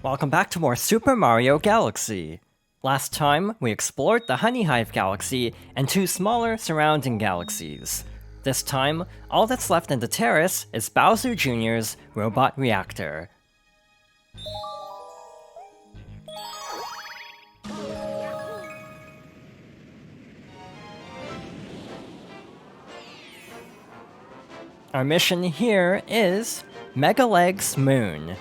Welcome back to more Super Mario Galaxy. Last time, we explored the Honey Hive Galaxy and two smaller surrounding galaxies. This time, all that's left in the terrace is Bowser Jr.'s Robot Reactor. Our mission here is Megaleg's Moon.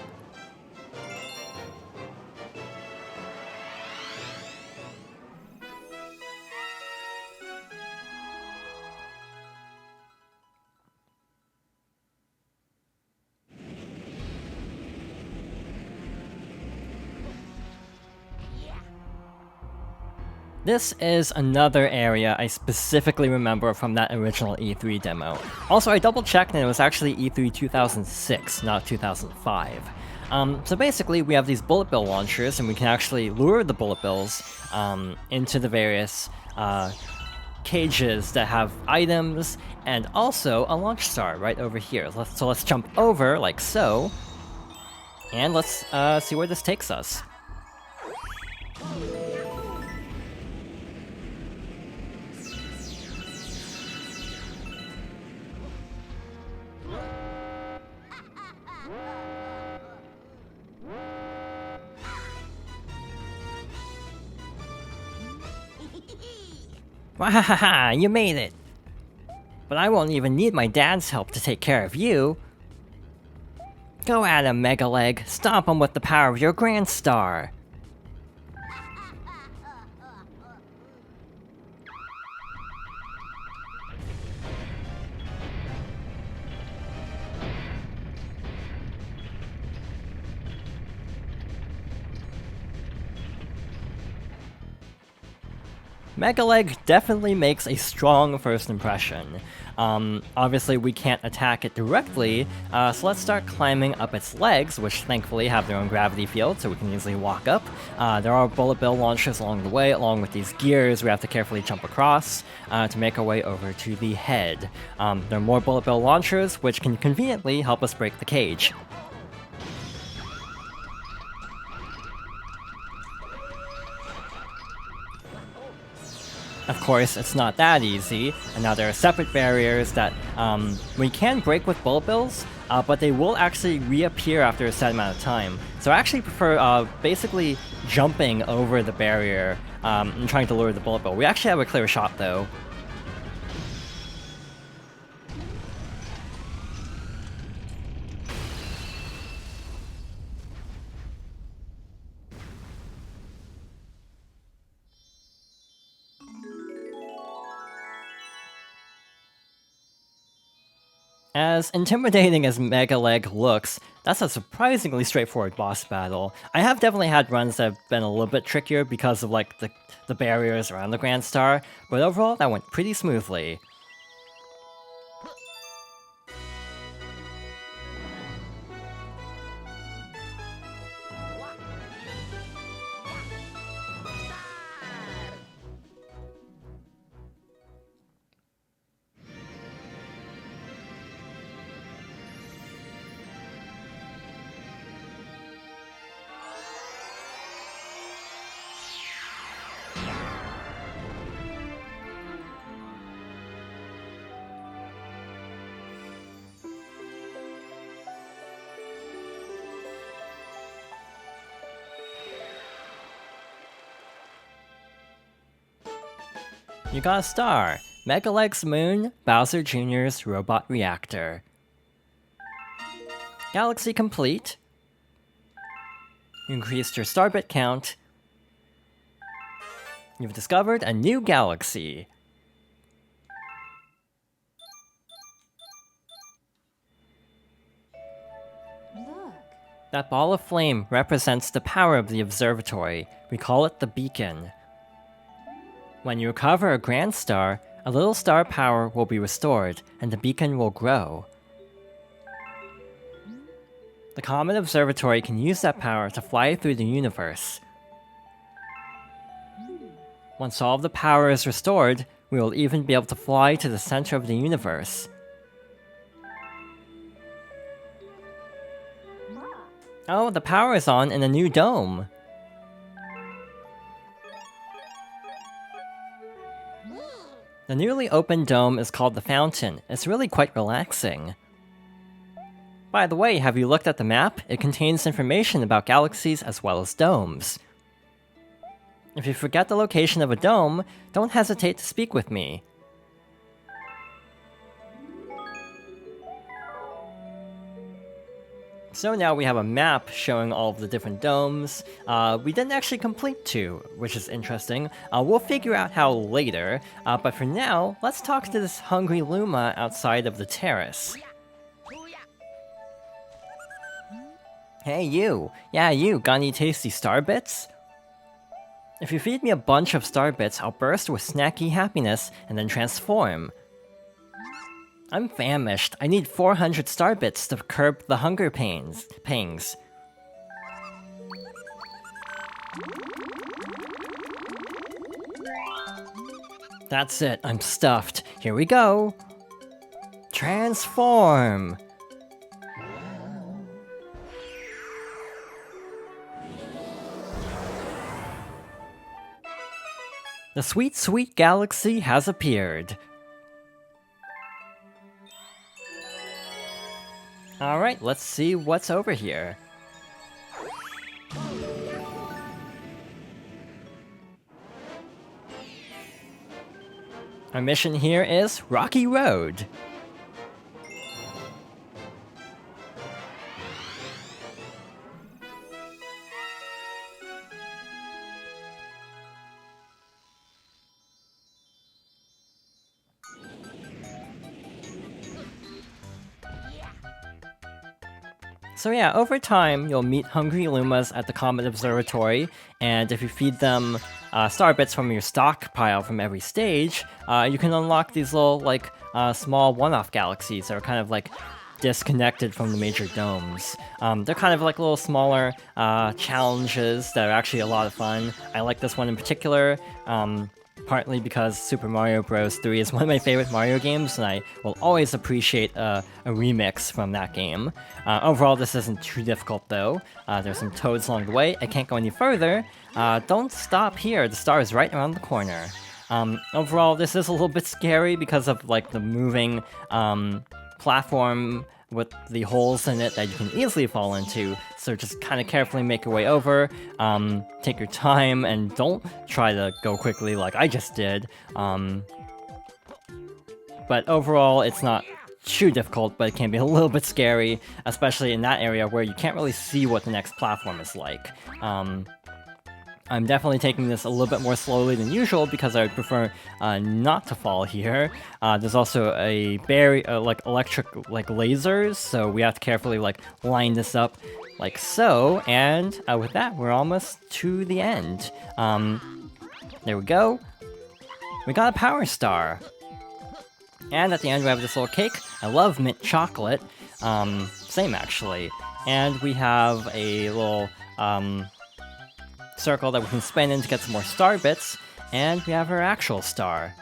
This is another area I specifically remember from that original E3 demo. Also, I double checked and it was actually E3 2006, not 2005. So basically, we have these bullet bill launchers, and we can actually lure the bullet bills into the various cages that have items, and also a launch star right over here. So let's jump over, like so, and let's see where this takes us. Wahaha, you made it! But I won't even need my dad's help to take care of you. Go at him, Megaleg. Stomp him with the power of your Grand Star. Megaleg definitely makes a strong first impression. Obviously we can't attack it directly, so let's start climbing up its legs, which thankfully have their own gravity field, so we can easily walk up. There are bullet bill launchers along the way, along with these gears we have to carefully jump across to make our way over to the head. There are more bullet bill launchers, which can conveniently help us break the cage. Of course, it's not that easy, and now there are separate barriers that we can break with bullet bills, but they will actually reappear after a set amount of time. So I actually prefer basically jumping over the barrier and trying to lure the bullet bill. We actually have a clear shot though. As intimidating as Megaleg looks, that's a surprisingly straightforward boss battle. I have definitely had runs that have been a little bit trickier because of like the barriers around the Grand Star, but overall that went pretty smoothly. You got a star! Megaleg's Moon, Bowser Jr.'s Robot Reactor. Galaxy complete. You increased your star bit count. You've discovered a new galaxy. Look. That ball of flame represents the power of the observatory. We call it the beacon. When you recover a Grand Star, a little star power will be restored, and the beacon will grow. The Comet Observatory can use that power to fly through the universe. Once all of the power is restored, we will even be able to fly to the center of the universe. Oh, the power is on in a new dome. The newly opened dome is called the Fountain. It's really quite relaxing. By the way, have you looked at the map? It contains information about galaxies as well as domes. If you forget the location of a dome, don't hesitate to speak with me. So now we have a map showing all of the different domes. We didn't actually complete 2, which is interesting. We'll figure out how later, but for now, let's talk to this hungry Luma outside of the terrace. Hey you! Yeah you, got any tasty star bits? If you feed me a bunch of star bits, I'll burst with snacky happiness and then transform. I'm famished. I need 400 star bits to curb the hunger pangs. That's it, I'm stuffed. Here we go! Transform! The sweet, sweet galaxy has appeared. Alright, let's see what's over here. Our mission here is Rocky Road. So yeah, over time, you'll meet hungry Lumas at the Comet Observatory, and if you feed them star bits from your stockpile from every stage, you can unlock these little, like, small one-off galaxies that are kind of, like, disconnected from the major domes. They're kind of like little smaller challenges that are actually a lot of fun. I like this one in particular, partly because Super Mario Bros. 3 is one of my favorite Mario games, and I will always appreciate a remix from that game. Overall, this isn't too difficult though. There's some toads along the way. I can't go any further. Don't stop here, the star is right around the corner. Overall, this is a little bit scary because of like the moving platform with the holes in it that you can easily fall into, so just kind of carefully make your way over, take your time, and don't try to go quickly like I just did. But overall, it's not too difficult, but it can be a little bit scary, especially in that area where you can't really see what the next platform is like. I'm definitely taking this a little bit more slowly than usual because I would prefer not to fall here. There's also a barrier, like electric, like lasers, so we have to carefully like line this up like so. And with that, we're almost to the end. There we go. We got a power star. And at the end we have this little cake. I love mint chocolate. Same actually. And we have a little circle that we can spin in to get some more star bits, and we have our actual star.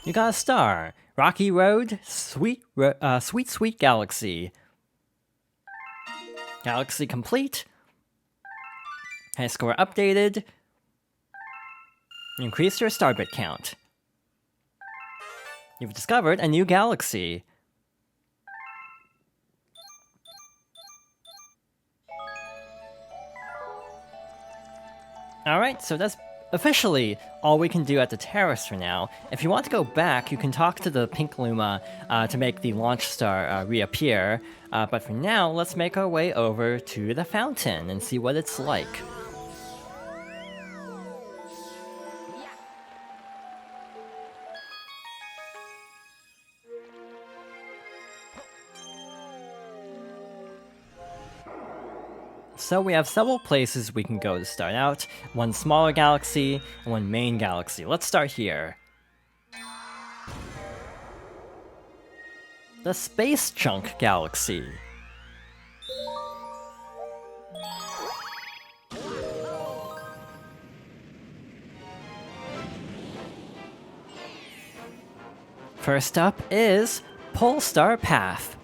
You got a star. Rocky Road, sweet galaxy. Galaxy complete. High score updated. Increase your starbit count. You've discovered a new galaxy. Alright, so that's officially all we can do at the terrace for now. If you want to go back, you can talk to the pink Luma to make the launch star reappear. But for now, let's make our way over to the fountain and see what it's like. So we have several places we can go to start out. One smaller galaxy, and one main galaxy. Let's start here. the Space Junk Galaxy. First up is Polestar Path.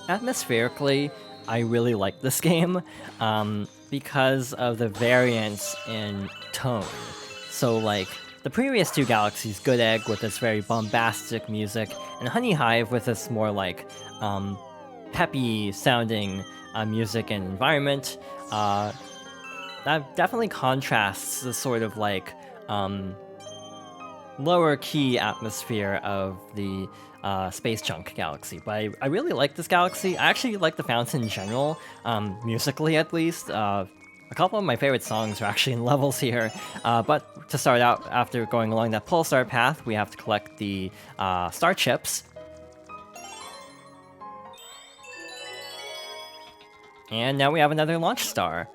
Atmospherically, I really like this game because of the variance in tone. So like, the previous two Galaxies, Good Egg with its very bombastic music, and Honey Hive with its more like peppy sounding music and environment, that definitely contrasts the sort of like lower key atmosphere of the Space Junk Galaxy. But I really like this galaxy. I actually like the fountain in general, musically at least. A couple of my favorite songs are actually in levels here. But to start out, after going along that Pulsar path, we have to collect the star chips. And now we have another launch star.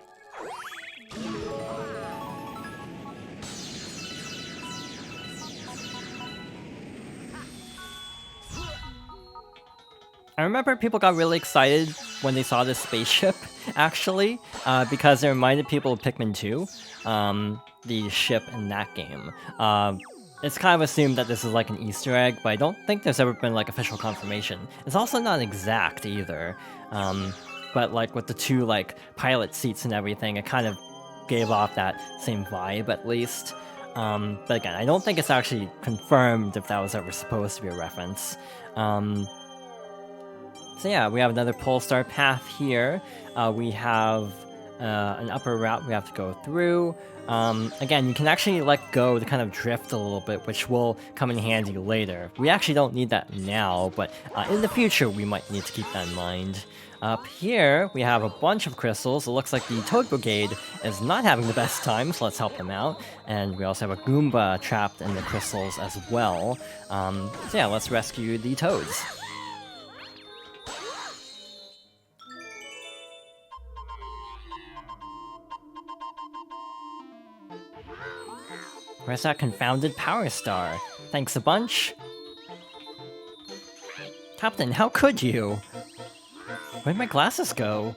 I remember people got really excited when they saw this spaceship, actually, because it reminded people of Pikmin 2, the ship in that game. It's kind of assumed that this is like an Easter egg, but I don't think there's ever been like official confirmation. It's also not exact either, but like with the two like pilot seats and everything, it kind of gave off that same vibe at least. But again, I don't think it's actually confirmed if that was ever supposed to be a reference. So yeah, we have another Polestar path here. We have an upper route we have to go through. Again, you can actually let go to kind of drift a little bit, which will come in handy later. We actually don't need that now, but in the future we might need to keep that in mind. Up here, we have a bunch of crystals. It looks like the Toad Brigade is not having the best time, so let's help them out. And we also have a Goomba trapped in the crystals as well. So yeah, let's rescue the Toads. Where's that confounded power star? Thanks a bunch. Captain, how could you? Where'd my glasses go?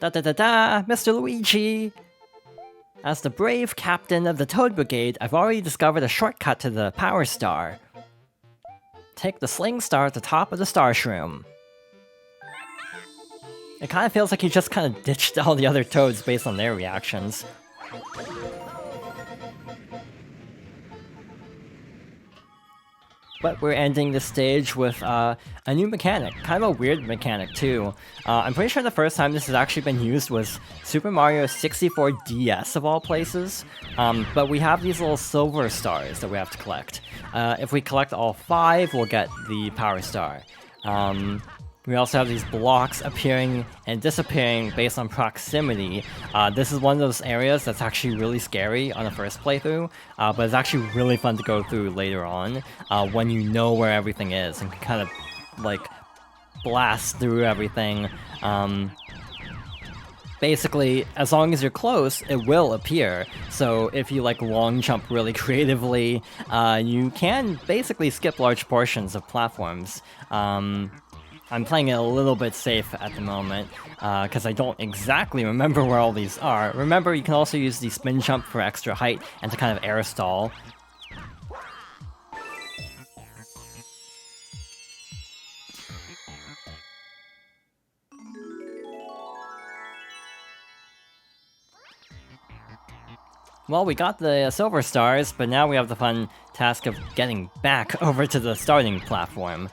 Da-da-da-da, Mr. Luigi! As the brave captain of the Toad Brigade, I've already discovered a shortcut to the power star. Take the sling star at the top of the star shroom. It kind of feels like you just kind of ditched all the other Toads based on their reactions. But we're ending the stage with a new mechanic, kind of a weird mechanic too. I'm pretty sure the first time this has actually been used was Super Mario 64 DS of all places. But we have these little silver stars that we have to collect. If we collect all 5, we'll get the power star. We also have these blocks appearing and disappearing based on proximity. This is one of those areas that's actually really scary on the first playthrough, but it's actually really fun to go through later on when you know where everything is and can kind of like blast through everything. Basically, as long as you're close, it will appear. So if you like long jump really creatively, you can basically skip large portions of platforms. I'm playing it a little bit safe at the moment, because I don't exactly remember where all these are. Remember, you can also use the spin jump for extra height and to kind of air stall. Well, we got the silver stars, but now we have the fun task of getting back over to the starting platform.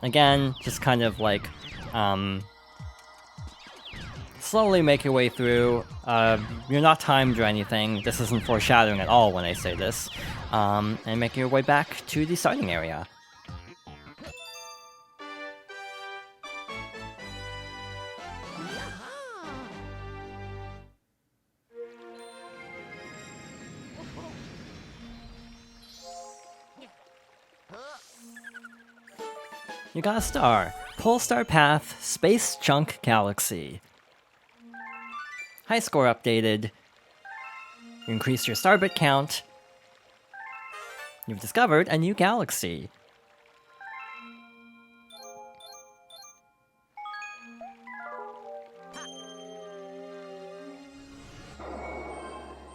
Again, just kind of like, slowly make your way through. You're not timed or anything. This isn't foreshadowing at all when I say this. And make your way back to the starting area. You got a star. Polestar Path, Space Junk Galaxy. High score updated. You increase your starbit count. You've discovered a new galaxy.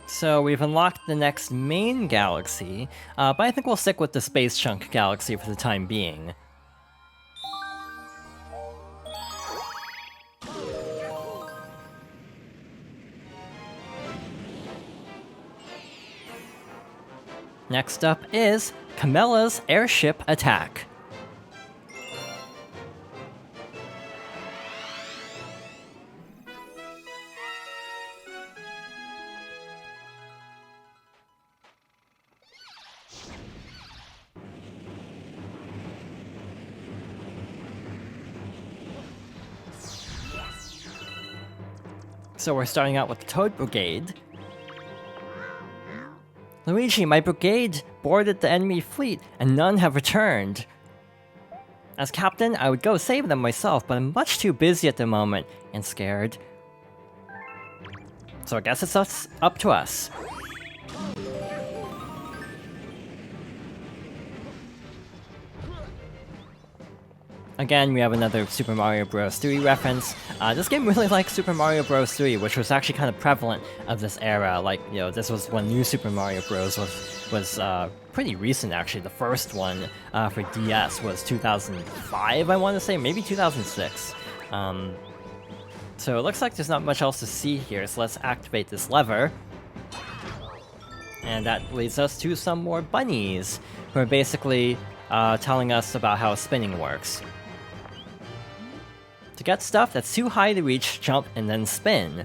So we've unlocked the next main galaxy, but I think we'll stick with the Space Chunk Galaxy for the time being. Next up is Camella's Airship Attack. So we're starting out with the Toad Brigade. Luigi, my brigade boarded the enemy fleet, and none have returned. As captain, I would go save them myself, but I'm much too busy at the moment, and scared. So I guess it's up to us. Again, we have another Super Mario Bros. 3 reference. This game really likes Super Mario Bros. 3, which was actually kind of prevalent of this era. Like, you know, this was when New Super Mario Bros. was pretty recent, actually. The first one for DS was 2005, I want to say, maybe 2006. So it looks like there's not much else to see here, so let's activate this lever. And that leads us to some more bunnies, who are basically telling us about how spinning works. To get stuff that's too high to reach, jump, and then spin.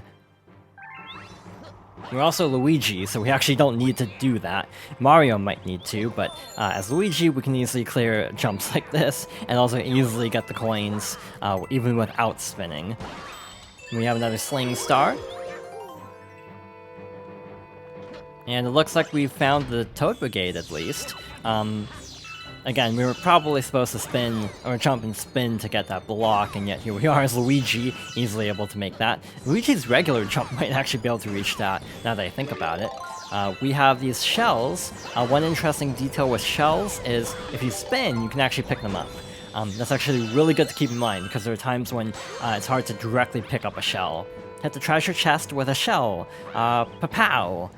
We're also Luigi, so we actually don't need to do that. Mario might need to, but as Luigi, we can easily clear jumps like this, and also easily get the coins, even without spinning. We have another Sling Star. And it looks like we've found the Toad Brigade, at least. Again, we were probably supposed to spin, or jump and spin to get that block, and yet here we are as Luigi, easily able to make that. Luigi's regular jump might actually be able to reach that, now that I think about it. We have these shells. One interesting detail with shells is, if you spin, you can actually pick them up. That's actually really good to keep in mind, because there are times when it's hard to directly pick up a shell. Hit the treasure chest with a shell. Pa-pow!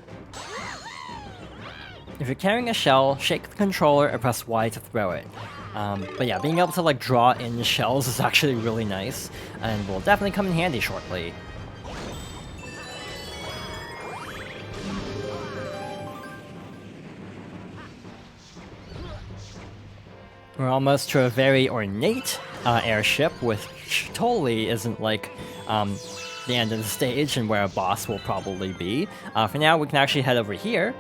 If you're carrying a shell, shake the controller or press Y to throw it. But yeah, being able to like draw in shells is actually really nice, and will definitely come in handy shortly. We're almost to a very ornate airship, which totally isn't like the end of the stage and where a boss will probably be. For now, we can actually head over here.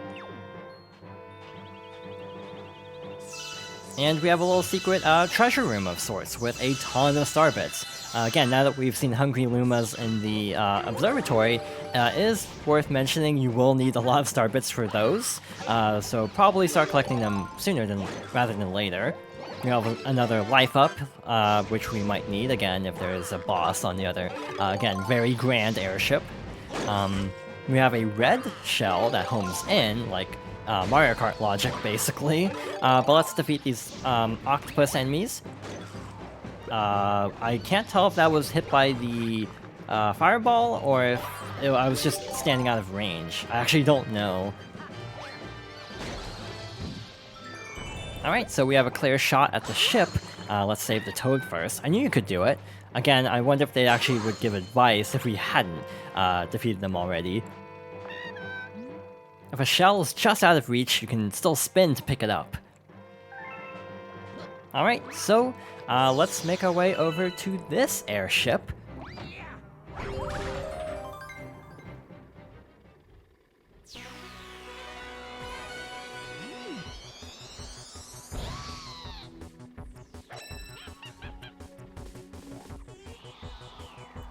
And we have a little secret treasure room of sorts with a ton of starbits. Again, now that we've seen Hungry Lumas in the observatory, it is worth mentioning you will need a lot of starbits for those. So probably start collecting them sooner rather than later. We have another life up, which we might need again if there is a boss on the other, again, very grand airship. We have a red shell that homes in, like Mario Kart logic, basically. But let's defeat these octopus enemies. I can't tell if that was hit by the fireball or if I was just standing out of range. I actually don't know. Alright, so we have a clear shot at the ship. Let's save the Toad first. I knew you could do it. Again, I wonder if they actually would give advice if we hadn't defeated them already. If a shell is just out of reach, you can still spin to pick it up. Alright, so let's make our way over to this airship.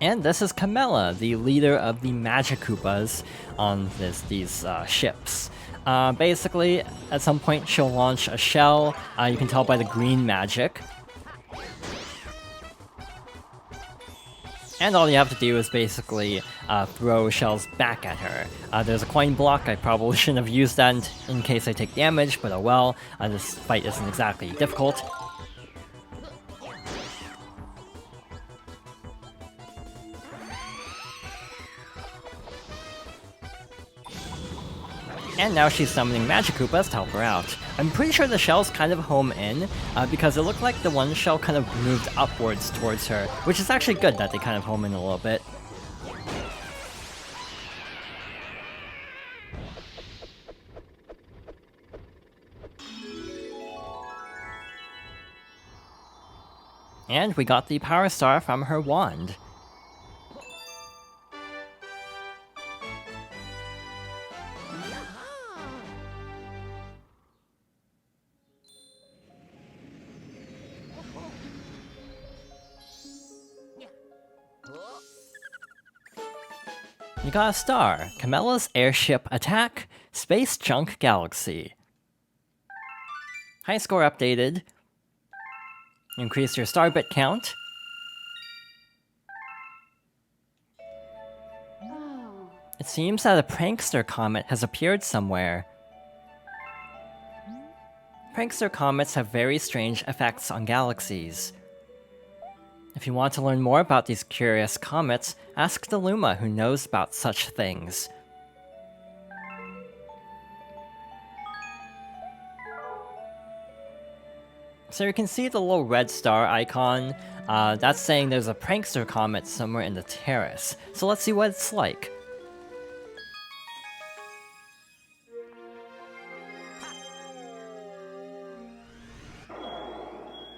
And this is Camella, the leader of the Magic Koopas on these ships. Basically, at some point she'll launch a shell, you can tell by the green magic. And all you have to do is basically throw shells back at her. There's a coin block. I probably shouldn't have used that in case I take damage, but oh well. This fight isn't exactly difficult. And now she's summoning Magikoopas to help her out. I'm pretty sure the shells kind of home in, because it looked like the one shell kind of moved upwards towards her, which is actually good that they kind of home in a little bit. And we got the Power Star from her wand. You got a star. Camella's Airship Attack, Space Junk Galaxy. High score updated. Increase your star bit count. It seems that a prankster comet has appeared somewhere. Prankster comets have very strange effects on galaxies. If you want to learn more about these curious comets, ask the Luma who knows about such things. So you can see the little red star icon. That's saying there's a prankster comet somewhere in the terrace. So let's see what it's like.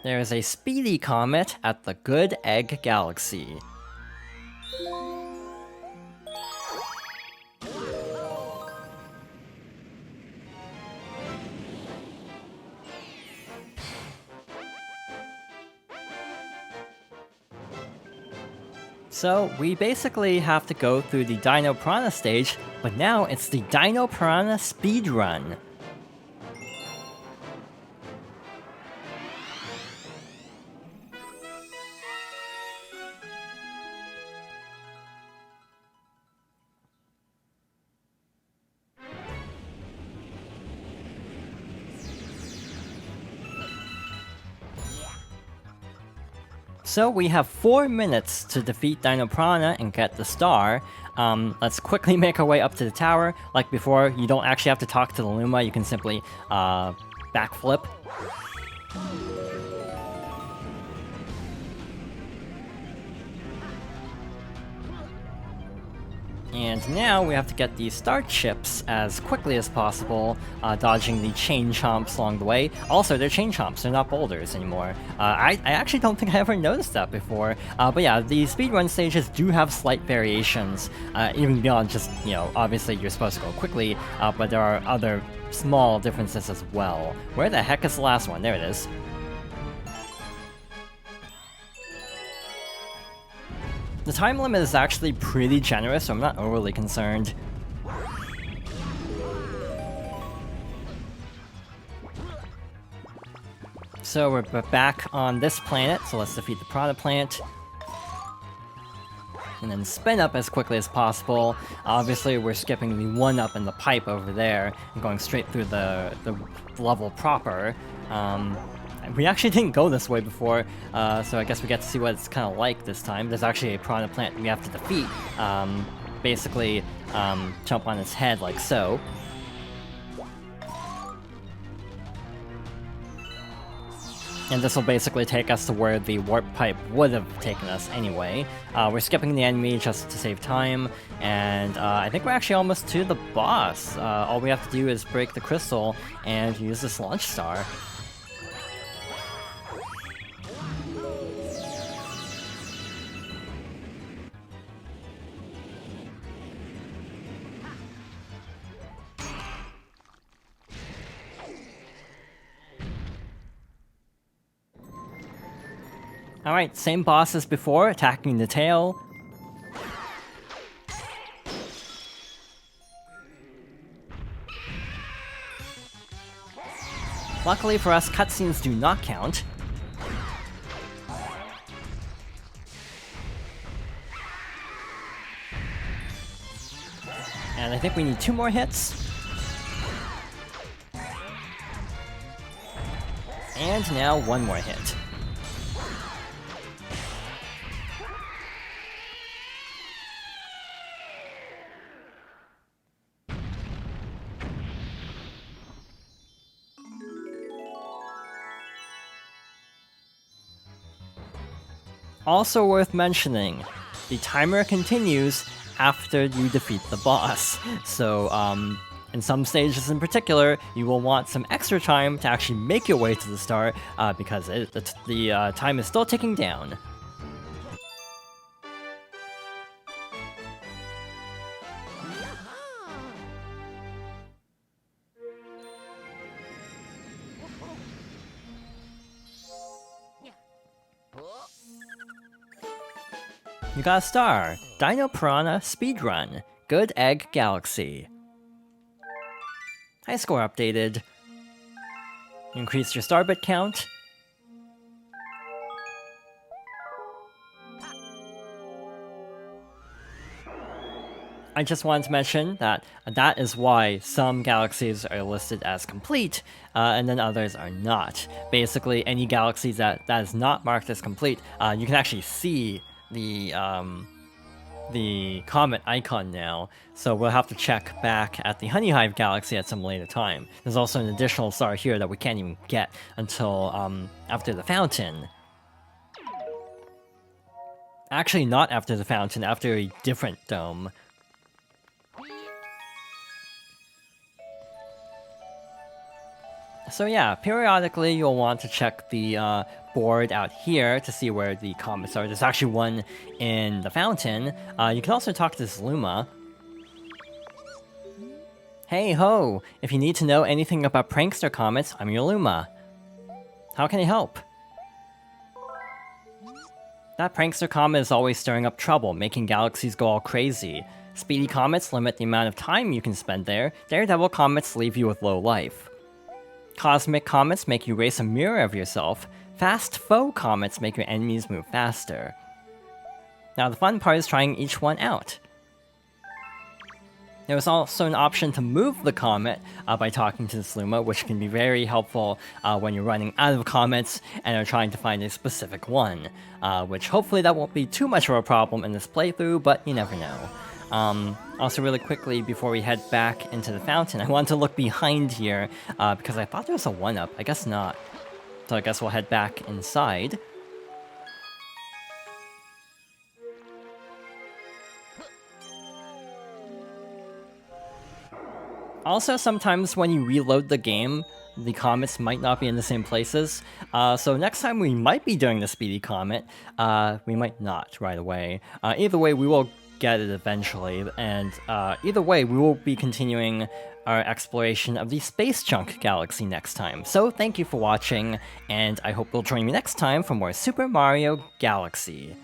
There is a speedy comet at the Good Egg Galaxy. So, we basically have to go through the Dino Piranha stage, but now it's the Dino Piranha Speedrun. So we have 4 minutes to defeat Dino Piranha and get the star. Let's quickly make our way up to the tower. Like before, you don't actually have to talk to the Luma, you can simply backflip. And now we have to get these star chips as quickly as possible, dodging the chain chomps along the way. Also, they're chain chomps, they're not boulders anymore. I actually don't think I ever noticed that before. But yeah, the speedrun stages do have slight variations, even beyond just, you know, obviously you're supposed to go quickly, but there are other small differences as well. Where the heck is the last one? There it is. The time limit is actually pretty generous, so I'm not overly concerned. So we're back on this planet, so let's defeat the Piranha plant. And then spin up as quickly as possible. Obviously we're skipping the 1-up in the pipe over there, and going straight through the level proper. We actually didn't go this way before, so I guess we get to see what it's kind of like this time. There's actually a Piranha plant we have to defeat. Basically, jump on its head like so. And this will basically take us to where the warp pipe would have taken us anyway. We're skipping the enemy just to save time, and I think we're actually almost to the boss. All we have to do is break the crystal and use this launch star. Alright, same boss as before, attacking the tail. Luckily for us, cutscenes do not count. think we need 2 more hits. And now 1 more hit. Also worth mentioning, the timer continues after you defeat the boss. So, in some stages in particular, you will want some extra time to actually make your way to the start, because the time is still ticking down. You got a star. Dino Piranha Speedrun. Good Egg Galaxy. High score updated. Increase your star bit count. I just wanted to mention that that is why some galaxies are listed as complete, and then others are not. Basically, any galaxies that is not marked as complete, you can actually see the comet icon now, so we'll have to check back at the Honey Hive Galaxy at some later time. There's also an additional star here that we can't even get until after the fountain. Actually, not after the fountain, after a different dome. So yeah, periodically you'll want to check the board out here to see where the comets are. There's actually one in the fountain. You can also talk to this Luma. Hey ho! If you need to know anything about prankster comets, I'm your Luma. How can I help? That prankster comet is always stirring up trouble, making galaxies go all crazy. Speedy comets limit the amount of time you can spend there. Daredevil comets leave you with low life. Cosmic comets make you race a mirror of yourself. Fast foe comets make your enemies move faster. Now the fun part is trying each one out. There was also an option to move the comet by talking to this Luma, which can be very helpful when you're running out of comets and are trying to find a specific one, which hopefully that won't be too much of a problem in this playthrough, but you never know. Also really quickly, before we head back into the fountain, I want to look behind here, because I thought there was a 1-up. I guess not. So I guess we'll head back inside. Also, sometimes when you reload the game, the comets might not be in the same places. So next time we might be doing the Speedy Comet. We might not right away. Either way, we will get it eventually, and either way, we will be continuing our exploration of the Space Chunk Galaxy next time. So thank you for watching, and I hope you'll join me next time for more Super Mario Galaxy.